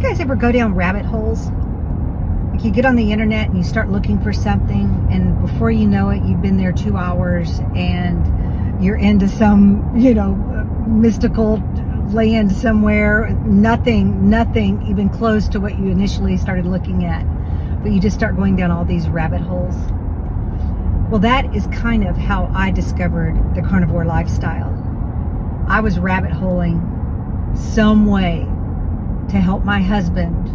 guys ever go down rabbit holes? Like you get on the internet and you start looking for something, and before you know it, you've been there 2 hours and you're into some, mystical land somewhere. Nothing even close to what you initially started looking at. But you just start going down all these rabbit holes. Well, that is kind of how I discovered the carnivore lifestyle. I was rabbit holing some way to help my husband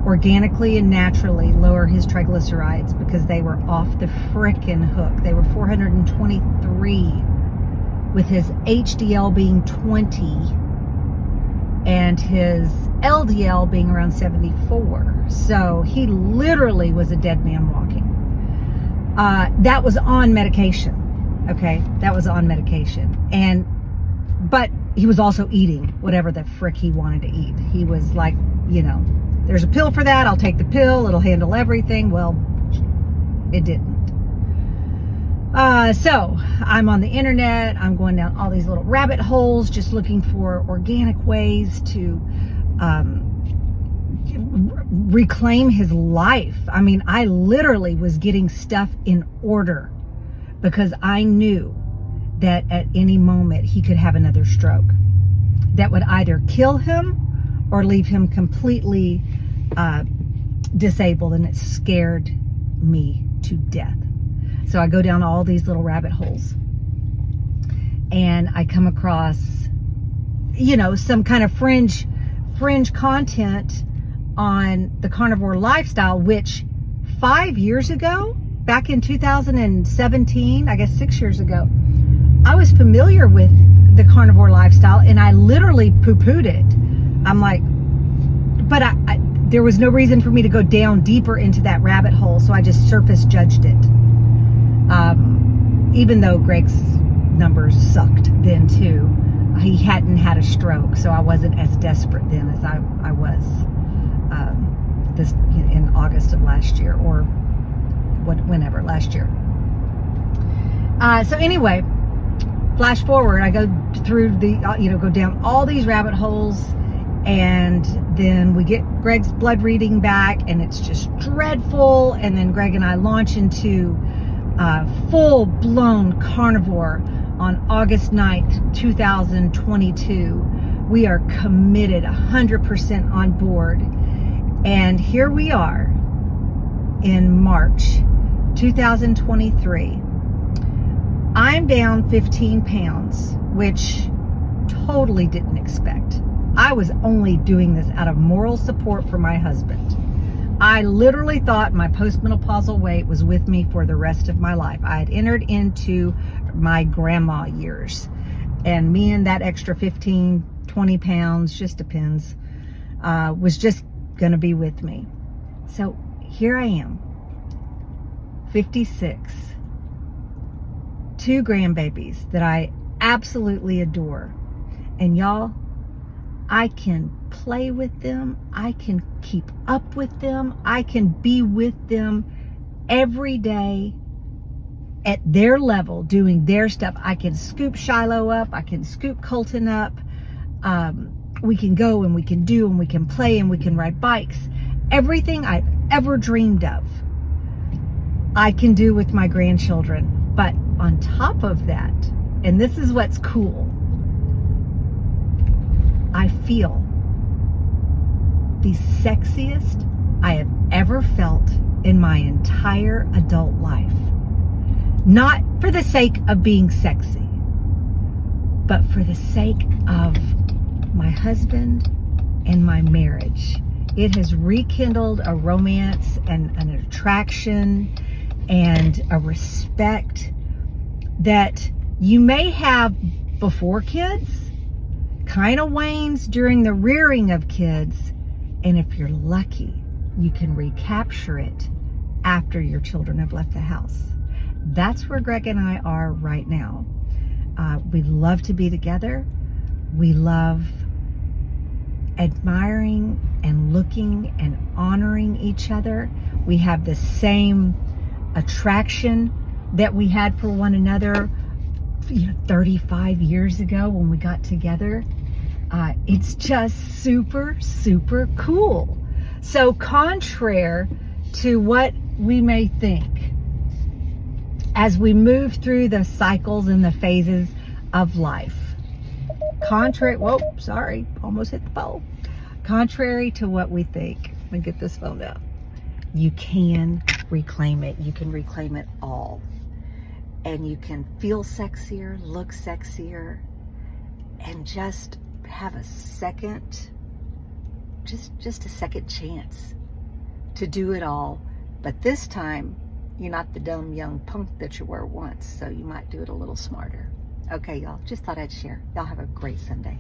organically and naturally lower his triglycerides, because they were off the frickin' hook. They were 423 with his HDL being 20 and his LDL being around 74. So he literally was a dead man walking. That was on medication. Okay, that was on medication. But he was also eating whatever the frick he wanted to eat. He was like, there's a pill for that. I'll take the pill. It'll handle everything. Well, it didn't. So I'm on the internet. I'm going down all these little rabbit holes, just looking for organic ways to reclaim his life. I mean, I literally was getting stuff in order because I knew that at any moment he could have another stroke that would either kill him or leave him completely disabled, and it scared me to death. So I go down all these little rabbit holes, and I come across, some kind of fringe content on the carnivore lifestyle, which 5 years ago, back in 2017, I guess 6 years ago, I was familiar with the carnivore lifestyle, and I literally poo-pooed it. I'm like, but there was no reason for me to go down deeper into that rabbit hole, so I just surface judged it. Even though Greg's numbers sucked then too, he hadn't had a stroke, so I wasn't as desperate then as I was in August of last year, or whenever last year. So anyway, flash forward, I go through go down all these rabbit holes, and then we get Greg's blood reading back, and it's just dreadful. And then Greg and I launch into full-blown carnivore on August 9th, 2022. We are committed, 100% on board. And here we are in March 2023. I'm down 15 pounds, which totally didn't expect. I was only doing this out of moral support for my husband. I literally thought my postmenopausal weight was with me for the rest of my life. I had entered into my grandma years, and me and that extra 15, 20 pounds, just depends, was just gonna be with me. So here I am, 56, 2 grandbabies that I absolutely adore. And y'all, I can play with them. I can keep up with them. I can be with them every day at their level, doing their stuff. I can scoop Shiloh up. I can scoop Colton up. We can go and we can do and we can play and we can ride bikes. Everything I've ever dreamed of, I can do with my grandchildren. But on top of that, and this is what's cool, I feel the sexiest I have ever felt in my entire adult life. Not for the sake of being sexy, but for the sake of my husband and my marriage. It has rekindled a romance and an attraction and a respect that you may have before kids, kind of wanes during the rearing of kids, and if you're lucky, you can recapture it after your children have left the house. That's where Greg and I are right now. We love to be together. We love admiring and looking and honoring each other. We have the same attraction that we had for one another 35 years ago when we got together. It's just super, super cool. So contrary to what we may think, as we move through the cycles and the phases of life, almost hit the pole. Contrary to what we think, let me get this phone out. You can reclaim it. You can reclaim it all. And you can feel sexier, look sexier, and just have a second, just a second chance to do it all. But this time, you're not the dumb young punk that you were once, so you might do it a little smarter. Okay, y'all, just thought I'd share. Y'all have a great Sunday.